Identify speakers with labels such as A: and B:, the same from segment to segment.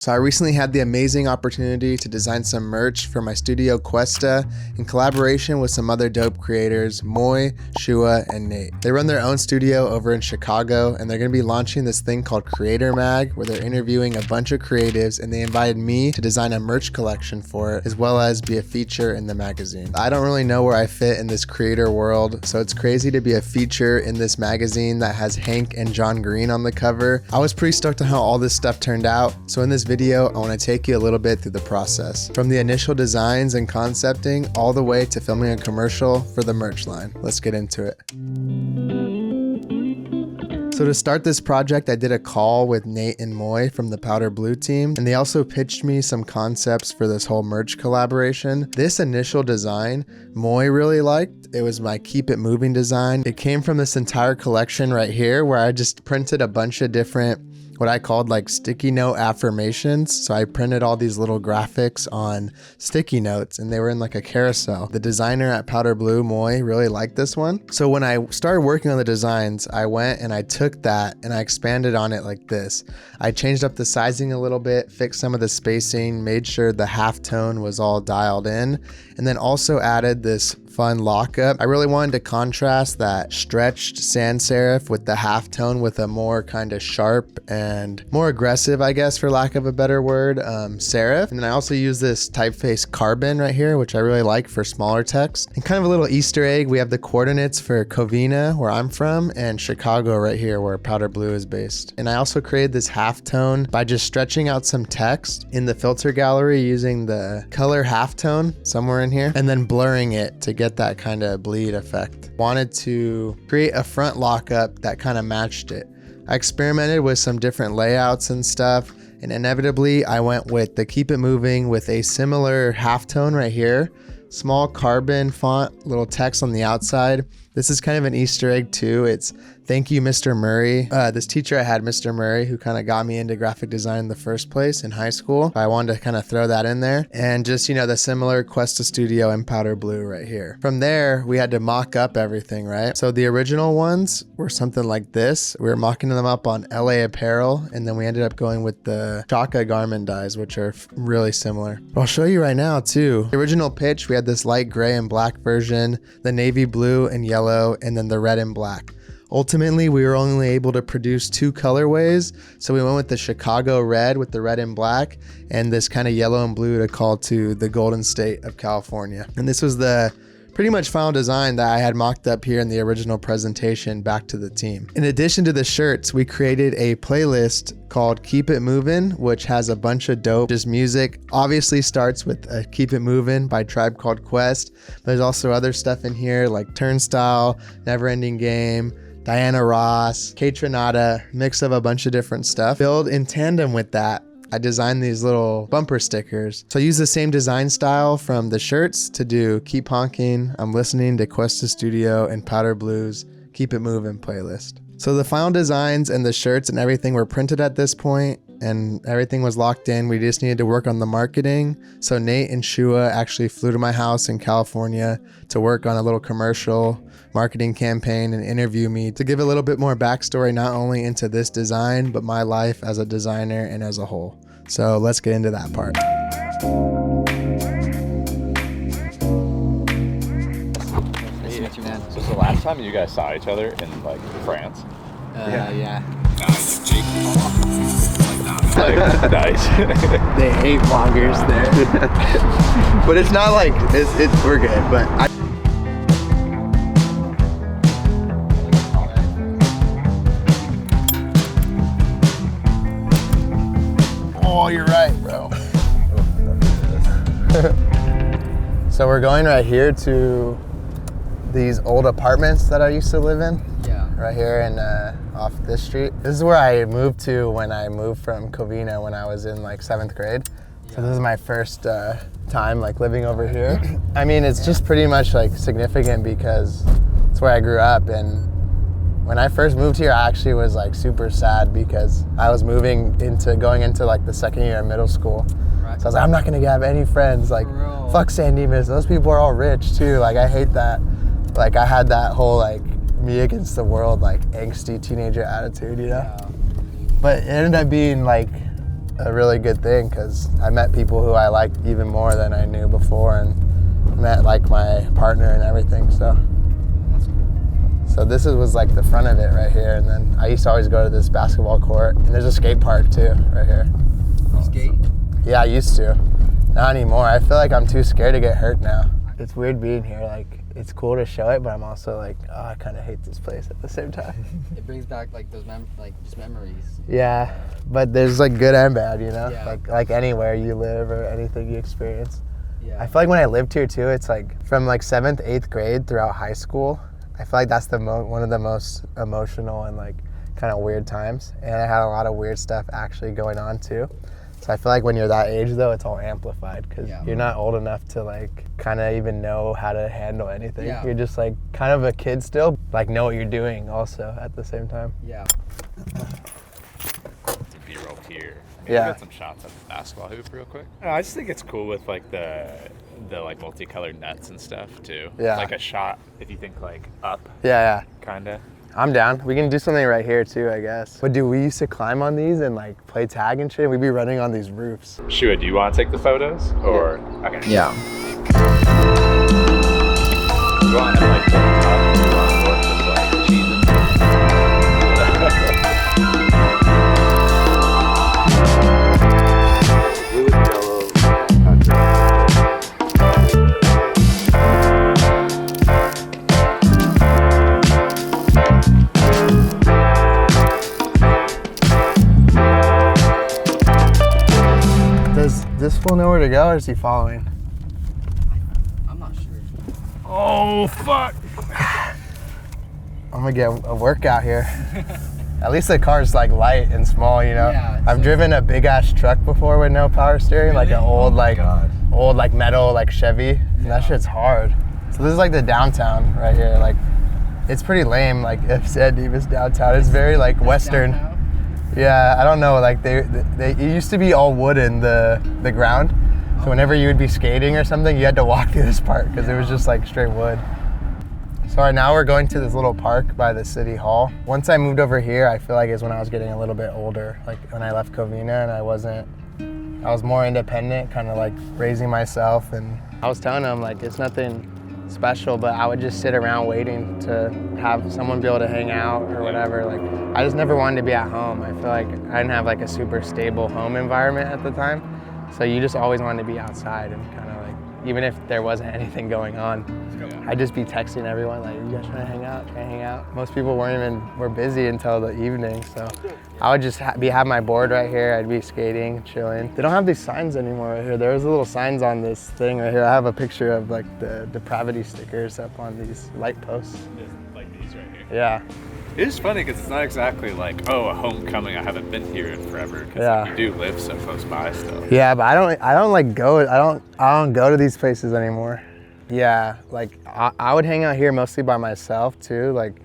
A: So I recently had the amazing opportunity to design some merch for my studio Cuesta in collaboration with some other dope creators, Moy, Shua, and Nate. They run their own studio over in Chicago, and they're going to be launching this thing called Creator Mag, where they're interviewing a bunch of creatives, and they invited me to design a merch collection for it, as well as be a feature in the magazine. I don't really know where I fit in this creator world, so it's crazy to be a feature in this magazine that has Hank and John Green on the cover. I was pretty stoked on how all this stuff turned out, so in this video, I want to take you a little bit through the process. From the initial designs and concepting, all the way to filming a commercial for the merch line. Let's get into it. So to start this project, I did a call with Nate and Moy from the Powder Blue team, and they also pitched me some concepts for this whole merch collaboration. This initial design, Moy really liked. It was my Keep It Moving design. It came from this entire collection right here, where I just printed a bunch of different what I called like sticky note affirmations. So I printed all these little graphics on sticky notes, and they were in like a carousel. The designer at Powder Blue, Moy, really liked this one. So when I started working on the designs, I went and I took that and I expanded on it like this. I changed up the sizing a little bit, fixed some of the spacing, made sure the halftone was all dialed in, and then also added this fun lockup. I really wanted to contrast that stretched sans serif with the halftone with a more kind of sharp and more aggressive, I guess, for lack of a better word, serif. And then I also use this typeface carbon right here, which I really like for smaller text. And kind of a little Easter egg, we have the coordinates for Covina, where I'm from, and Chicago right here, where Powder Blue is based. And I also created this halftone by just stretching out some text in the filter gallery using the color halftone somewhere in here, and then blurring it to get that kind of bleed effect. Wanted to create a front lockup that kind of matched it. I experimented with some different layouts and stuff, and inevitably I went with the Keep It Moving with a similar halftone right here, small carbon font, little text on the outside. This is kind of an Easter egg too. It's thank you, Mr. Murray. This teacher I had, Mr. Murray, who kind of got me into graphic design in the first place in high school. I wanted to kind of throw that in there. And just, you know, the similar Cuesta Studio and Powder Blue right here. From there, we had to mock up everything, right? So the original ones were something like this. We were mocking them up on LA Apparel, and then we ended up going with the Chaka garment dyes, which are really similar. I'll show you right now too. The original pitch, we had this light gray and black version, the navy blue and yellow, and then the red and black. Ultimately, we were only able to produce 2 colorways, so we went with the Chicago red with the red and black, and this kind of yellow and blue to call to the Golden State of California. And this was the pretty much final design that I had mocked up here in the original presentation back to the team. In addition to the shirts, we created a playlist called Keep It Movin', which has a bunch of dope just music. Obviously starts with Keep It Movin' by Tribe Called Quest, but there's also other stuff in here like Turnstile, Never Ending Game, Diana Ross, Kate Renata, mix of a bunch of different stuff. Build in tandem with that, I designed these little bumper stickers. So I use the same design style from the shirts to do Keep Honking, I'm Listening to Cuesta Studio, and Powder Blue's Keep It Movin' playlist. So the final designs and the shirts and everything were printed at this point, and everything was locked in. We just needed to work on the marketing. So Nate and Shua actually flew to my house in California to work on a little commercial marketing campaign and interview me to give a little bit more backstory, not only into this design, but my life as a designer and as a whole. So let's get into that part.
B: Nice to meet you, man. So it's the last time you guys saw each other in like France?
C: Yeah.
B: Nice. Nice.
C: They hate vloggers there.
A: But it's not like, we're good, but oh, you're right, bro. So we're going right here to these old apartments that I used to live in.
C: Yeah.
A: Right here in off this street. This is where I moved to when I moved from Covina when I was in like 7th grade. Yeah. So this is my first time like living over here. I mean, it's just pretty much like significant because it's where I grew up, and when I first moved here, I actually was like super sad because I was going into like the 2nd year of middle school. Right. So I was like, I'm not gonna have any friends. Like, fuck San Dimas. Those people are all rich too. Like, I hate that. Like, I had that whole like me against the world, like angsty teenager attitude, you know? Yeah. But it ended up being like a really good thing because I met people who I liked even more than I knew before, and met like my partner and everything. So this was like the front of it right here, and then I used to always go to this basketball court, and there's a skate park too right here.
C: Skate?
A: Yeah, I used to. Not anymore. I feel like I'm too scared to get hurt now. It's weird being here. Like, it's cool to show it, but I'm also like, oh, I kind of hate this place at the same time.
C: It brings back like those just memories.
A: Yeah, but there's like good and bad, you know?
C: Yeah.
A: Like anywhere you live or anything you experience.
C: Yeah.
A: I feel like when I lived here too, it's like from like 7th, 8th grade throughout high school, I feel like that's one of the most emotional and like kind of weird times. And I had a lot of weird stuff actually going on too. So I feel like when you're that age though, it's all amplified because you're not old enough to like kind of even know how to handle anything.
C: Yeah.
A: You're just like kind of a kid still, like know what you're doing also at the same time.
C: Yeah.
B: B-roll here.
A: Yeah.
B: Get some shots at the basketball hoop real quick. I just think it's cool with like the like multicolored nets and stuff too.
A: Yeah.
B: Like a shot if you think like up.
A: Yeah.
B: Kinda.
A: I'm down. We can do something right here too, I guess. But dude, we used to climb on these and like play tag and shit. We'd be running on these roofs.
B: Shua, do you want to take the photos or? Okay.
C: Yeah.
B: You want to like up? You want to just like cheese it? Blue and yellow.
A: Does this fool know where to go or is he following?
C: I'm not sure.
B: Oh fuck!
A: I'm gonna get a workout here. At least the car's like light and small, you know?
C: Yeah,
A: I've driven a big ass truck before with no power steering, like an old like metal like Chevy. And that shit's hard. So this is like the downtown right here. Like it's pretty lame, like if San Dimas downtown. It's very like Western.
C: Downtown?
A: Yeah, I don't know, like it used to be all wooden, the ground. So whenever you would be skating or something, you had to walk through this part because it was just like straight wood. So right now we're going to this little park by the city hall. Once I moved over here, I feel like is when I was getting a little bit older. Like when I left Covina and I was more independent, kind of like raising myself. And I was telling them like, it's nothing special, but I would just sit around waiting to have someone be able to hang out or whatever. Like I just never wanted to be at home. I feel like I didn't have like a super stable home environment at the time. So you just always wanted to be outside and kind of like, even if there wasn't anything going on, I'd just be texting everyone like, you guys trying to hang out? Trying to hang out? Most people were busy until the evening. So I would just have my board right here. I'd be skating, chilling. They don't have these signs anymore right here. There was little signs on this thing right here. I have a picture of like the depravity stickers up on these light posts.
B: Like these right here.
A: Yeah.
B: It is funny because it's not exactly like, oh, a homecoming. I haven't been here in forever. Because you do live so close by still.
A: Yeah, but I don't like go. I don't go to these places anymore. Yeah, like I would hang out here mostly by myself too. Like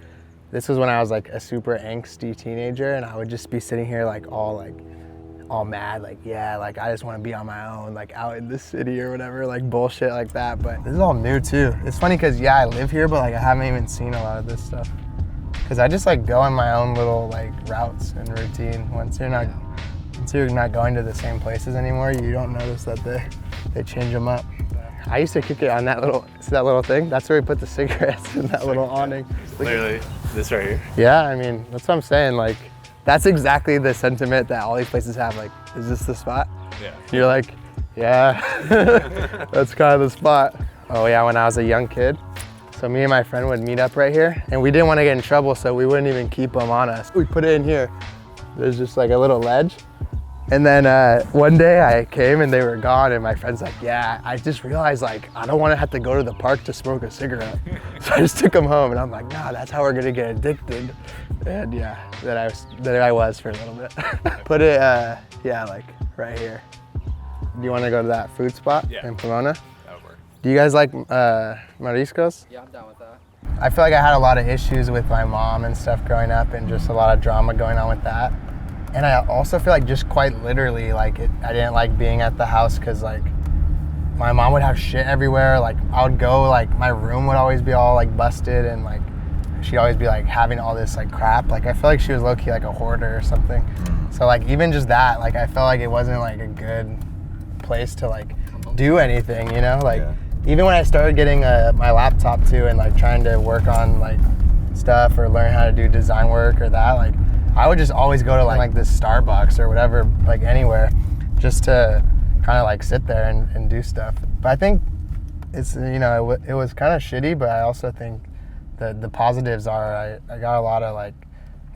A: this was when I was like a super angsty teenager, and I would just be sitting here like all mad, like yeah, like I just want to be on my own, like out in the city or whatever, like bullshit like that. But this is all new too. It's funny because yeah, I live here, but like I haven't even seen a lot of this stuff. Cause I just like go on my own little like routes and routine. Once you're not going to the same places anymore, you don't notice that they change them up. I used to kick it on that little thing. That's where we put the cigarettes in that little awning.
B: Literally, this right here.
A: Yeah, I mean, that's what I'm saying. Like, that's exactly the sentiment that all these places have. Like, is this the spot?
B: Yeah.
A: You're like, yeah, that's kind of the spot. Oh yeah, when I was a young kid, so me and my friend would meet up right here, and we didn't want to get in trouble, so we wouldn't even keep them on us. We put it in here. There's just like a little ledge. And then one day I came and they were gone, and my friend's like, yeah, I just realized like, I don't want to have to go to the park to smoke a cigarette. So I just took them home, and I'm like, nah, that's how we're gonna get addicted. And yeah, that I was for a little bit. Put it, yeah, like right here. Do you want to go to that food spot in Pomona?
B: That would work.
A: Do you guys like mariscos?
C: Yeah, I'm down with that.
A: I feel like I had a lot of issues with my mom and stuff growing up, and just a lot of drama going on with that. And I also feel like just quite literally, like I didn't like being at the house because like my mom would have shit everywhere. Like I would go, like my room would always be all like busted, and like she'd always be like having all this like crap. Like I feel like she was low-key like a hoarder or something. So like even just that, like I felt like it wasn't like a good place to like do anything, you know? Like even when I started getting my laptop too and like trying to work on like stuff or learn how to do design work or that, like I would just always go to like this Starbucks or whatever, like anywhere, just to kind of like sit there and do stuff. But I think it's, you know, it was kind of shitty, but I also think that the positives are I got a lot of like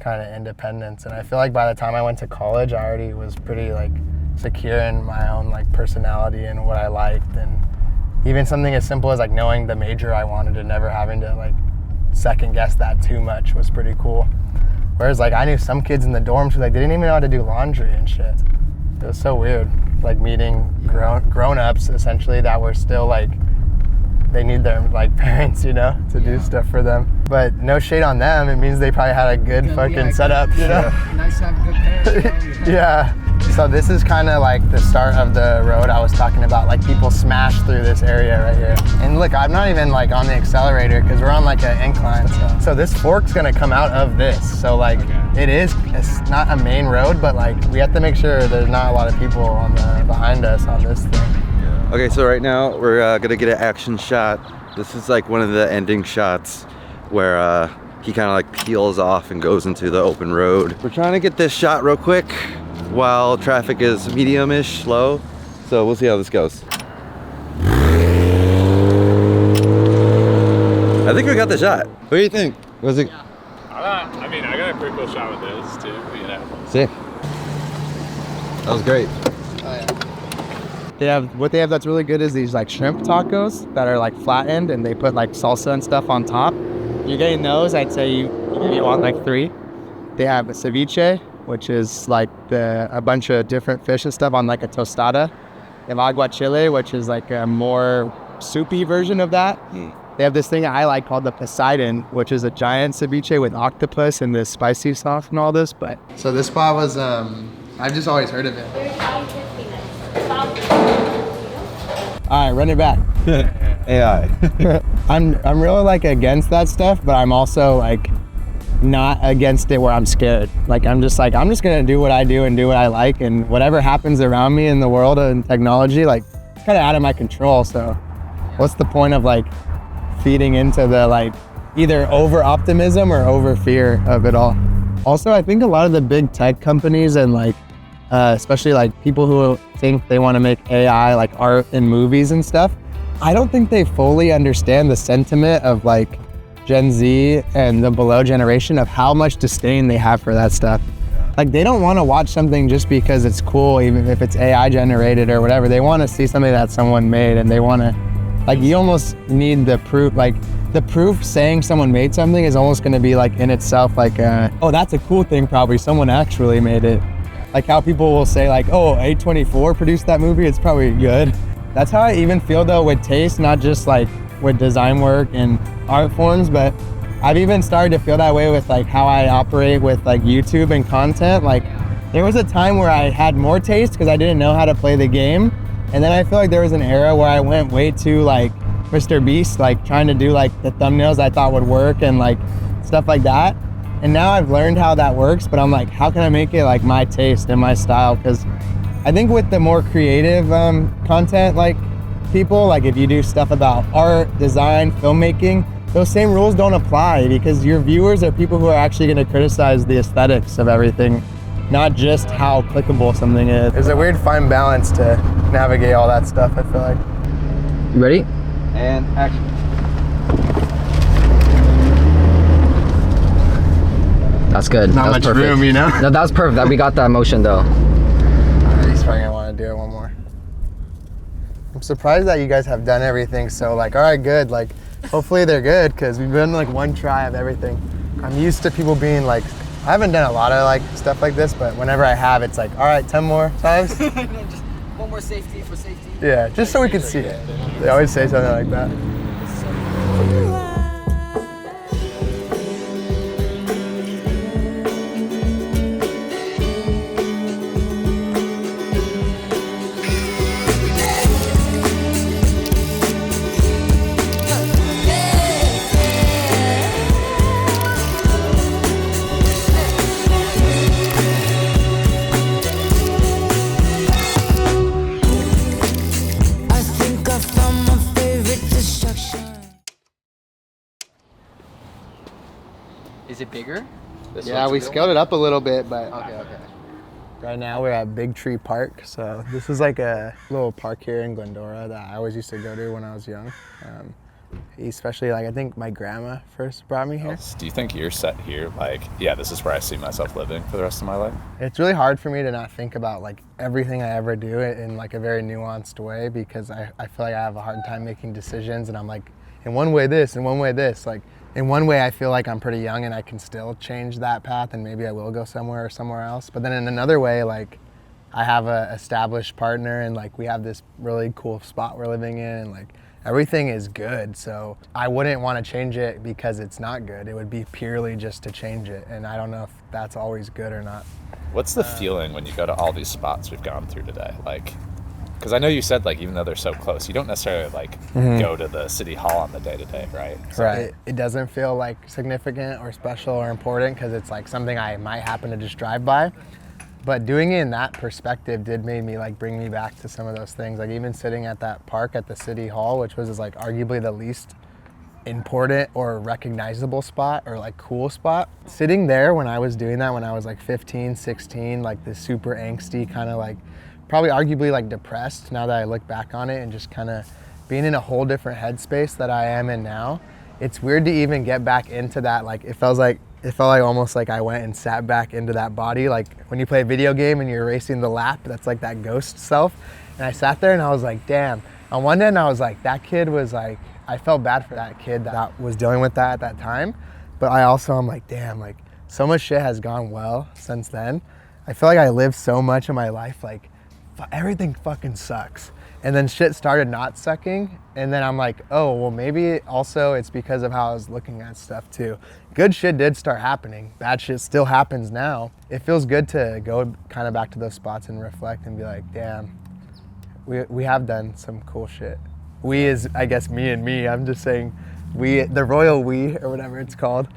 A: kind of independence, and I feel like by the time I went to college I already was pretty like secure in my own like personality and what I liked, and even something as simple as like knowing the major I wanted and never having to like second guess that too much was pretty cool. Whereas like I knew some kids in the dorms who like they didn't even know how to do laundry and shit. It was so weird, like meeting grown-ups essentially that were still like, they need their like parents, you know, to do stuff for them. But no shade on them. It means they probably had a good fucking setup, you know?
C: Nice to have good parents.
A: Yeah. So this is kind of like the start of the road I was talking about. Like people smash through this area right here. And look, I'm not even like on the accelerator because we're on like an incline. So this fork's gonna come out of this. So like it's not a main road, but like we have to make sure there's not a lot of people on the behind us on this thing.
D: Okay, so right now we're gonna get an action shot. This is like one of the ending shots where he kind of like peels off and goes into the open road. We're trying to get this shot real quick while traffic is medium-ish slow. So we'll see how this goes. I think we got the shot. What do you think? Was it?
B: I mean, I got a pretty cool shot with this too, you know.
D: Sick. That was great.
A: What they have that's really good is these like shrimp tacos that are like flattened and they put like salsa and stuff on top. You're getting those, I'd say you want like 3. They have a ceviche, which is like a bunch of different fish and stuff on like a tostada. They have aguachile, which is like a more soupy version of that. They have this thing I like called the Poseidon, which is a giant ceviche with octopus and this spicy sauce and all this. But so this spot was, I've just always heard of it. All right, run it back.
D: AI.
A: I'm really like against that stuff, but I'm also like not against it where I'm scared. Like I'm just gonna do what I do and do what I like, and whatever happens around me in the world and technology, like kind of out of my control. So what's the point of like feeding into the like either over optimism or over fear of it all? Also, I think a lot of the big tech companies and like especially like people who think they want to make AI like art and movies and stuff, I don't think they fully understand the sentiment of like Gen Z and the below generation of how much disdain they have for that stuff. Like they don't want to watch something just because it's cool, even if it's AI generated or whatever. They want to see something that someone made, and they want to, like, you almost need the proof. Like the proof saying someone made something is almost going to be like in itself like, oh, that's a cool thing, probably someone actually made it. Like how people will say like, oh, A24 produced that movie, it's probably good. That's how I even feel though with taste, not just like with design work and art forms, but I've even started to feel that way with like how I operate with like YouTube and content. Like there was a time where I had more taste because I didn't know how to play the game. And then I feel like there was an era where I went way too like Mr. Beast, like trying to do like the thumbnails I thought would work and like stuff like that. And now I've learned how that works, but I'm like, how can I make it like my taste and my style? Because I think with the more creative content, like people, like if you do stuff about art, design, filmmaking, those same rules don't apply because your viewers are people who are actually going to criticize the aesthetics of everything, not just how clickable something is. There's a weird fine balance to navigate all that stuff, I feel like.
C: You ready?
D: And action.
C: That's good.
A: Not
C: that was
A: much
C: perfect.
A: room, you know?
C: No, that was perfect. We got that motion though.
A: He's probably gonna want to do it one more. I'm surprised that you guys have done everything so like, all right, good. Like, hopefully they're good because we've done like one try of everything. I'm used to people being like, I haven't done a lot of like stuff like this, but whenever I have, it's like, all right, 10 more times.
C: No, just one more safety for safety.
A: Yeah, just so we can see it. They always say something like that.
C: Is it bigger?
A: Yeah, we scaled it up a little bit, but
C: Okay.
A: right now we're at Big Tree Park. So this is like a little park here in Glendora that I always used to go to when I was young. Especially like I think my grandma first brought me here.
B: Do you think you're set here? Like, yeah, this is where I see myself living for the rest of my life?
A: It's really hard for me to not think about like everything I ever do in like a very nuanced way, because I feel like I have a hard time making decisions, and I'm like, in one way this, in one way this. Like in one way I feel like I'm pretty young and I can still change that path, and maybe I will go somewhere or somewhere else. But then in another way, like I have a established partner, and like we have this really cool spot we're living in, and like everything is good. So I wouldn't want to change it because it's not good. It would be purely just to change it, and I don't know if that's always good or not.
B: What's the feeling when you go to all these spots we've gone through today? Like, because I know you said like even though they're so close, you don't necessarily like go to the city hall on the day-to-day, right? So
A: Right. It doesn't feel like significant or special or important because it's like something I might happen to just drive by. But doing it in that perspective did made me like bring me back to some of those things. Like even sitting at that park at the city hall, which was like arguably the least important or recognizable spot or like cool spot. Sitting there when I was doing that when I was like 15, 16, like this super angsty kind of like probably arguably like depressed now that I look back on it, and just kind of being in a whole different headspace that I am in now. It's weird to even get back into that. Like it felt like almost like I went and sat back into that body. Like when you play a video game and you're racing the lap, that's like that ghost self. And I sat there and I was like, damn. On one end, I was like, that kid was like, I felt bad for that kid that was dealing with that at that time. But I also, I'm like, damn, like so much shit has gone well since then. I feel like I lived so much of my life, like everything fucking sucks. And then shit started not sucking. And then I'm like, oh, well, maybe also it's because of how I was looking at stuff too. Good shit did start happening. Bad shit still happens now. It feels good to go kind of back to those spots and reflect and be like, damn, we have done some cool shit. We is, I guess, me and me. I'm just saying we, the royal we, or whatever it's called.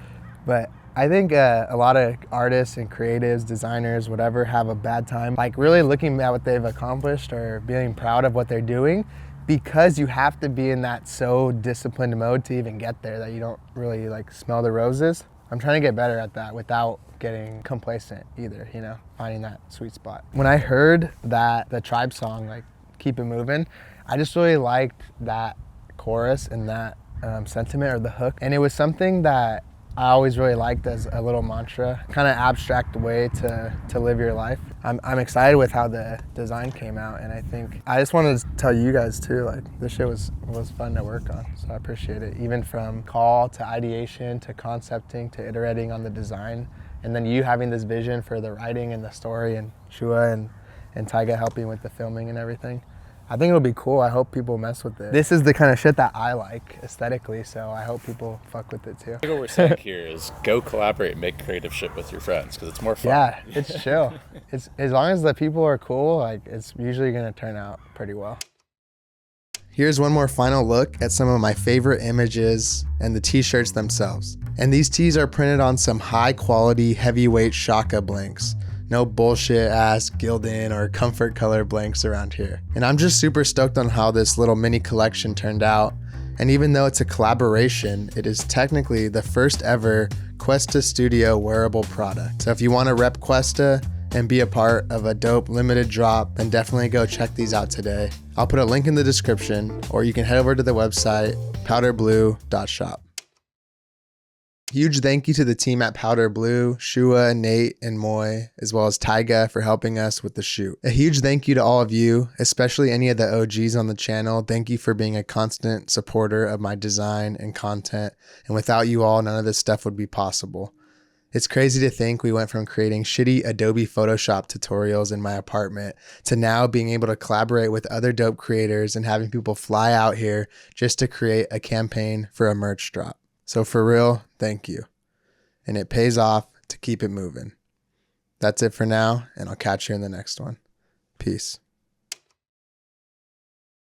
A: But I think a lot of artists and creatives, designers, whatever, have a bad time like really looking at what they've accomplished or being proud of what they're doing, because you have to be in that so disciplined mode to even get there that you don't really like smell the roses. I'm trying to get better at that without getting complacent either, you know, finding that sweet spot. When I heard that, the Tribe song, like Keep It Moving, I just really liked that chorus and that sentiment or the hook. And it was something that I always really liked as a little mantra, kind of abstract way to live your life. I'm excited with how the design came out, and I think I just wanted to tell you guys too, like this shit was fun to work on, so I appreciate it. Even from call to ideation to concepting to iterating on the design, and then you having this vision for the writing and the story, and Shua and Tyga helping with the filming and everything. I think it'll be cool. I hope people mess with it. This is the kind of shit that I like aesthetically, so I hope people fuck with it too.
B: I think what we're saying here is go collaborate and make creative shit with your friends because it's more fun.
A: Yeah, it's chill. It's as long as the people are cool, like it's usually gonna turn out pretty well. Here's one more final look at some of my favorite images and the t-shirts themselves. And these tees are printed on some high quality heavyweight Shaka blanks. No bullshit ass Gildan or comfort color blanks around here. And I'm just super stoked on how this little mini collection turned out. And even though it's a collaboration, it is technically the first ever Questa Studio wearable product. So if you want to rep Questa and be a part of a dope limited drop, then definitely go check these out today. I'll put a link in the description, or you can head over to the website powderblue.shop. Huge thank you to the team at Powder Blue, Shua, Nate, and Moy, as well as Tyga for helping us with the shoot. A huge thank you to all of you, especially any of the OGs on the channel. Thank you for being a constant supporter of my design and content. And without you all, none of this stuff would be possible. It's crazy to think we went from creating shitty Adobe Photoshop tutorials in my apartment to now being able to collaborate with other dope creators and having people fly out here just to create a campaign for a merch drop. So for real, thank you. And it pays off to keep it moving. That's it for now, and I'll catch you in the next one. Peace.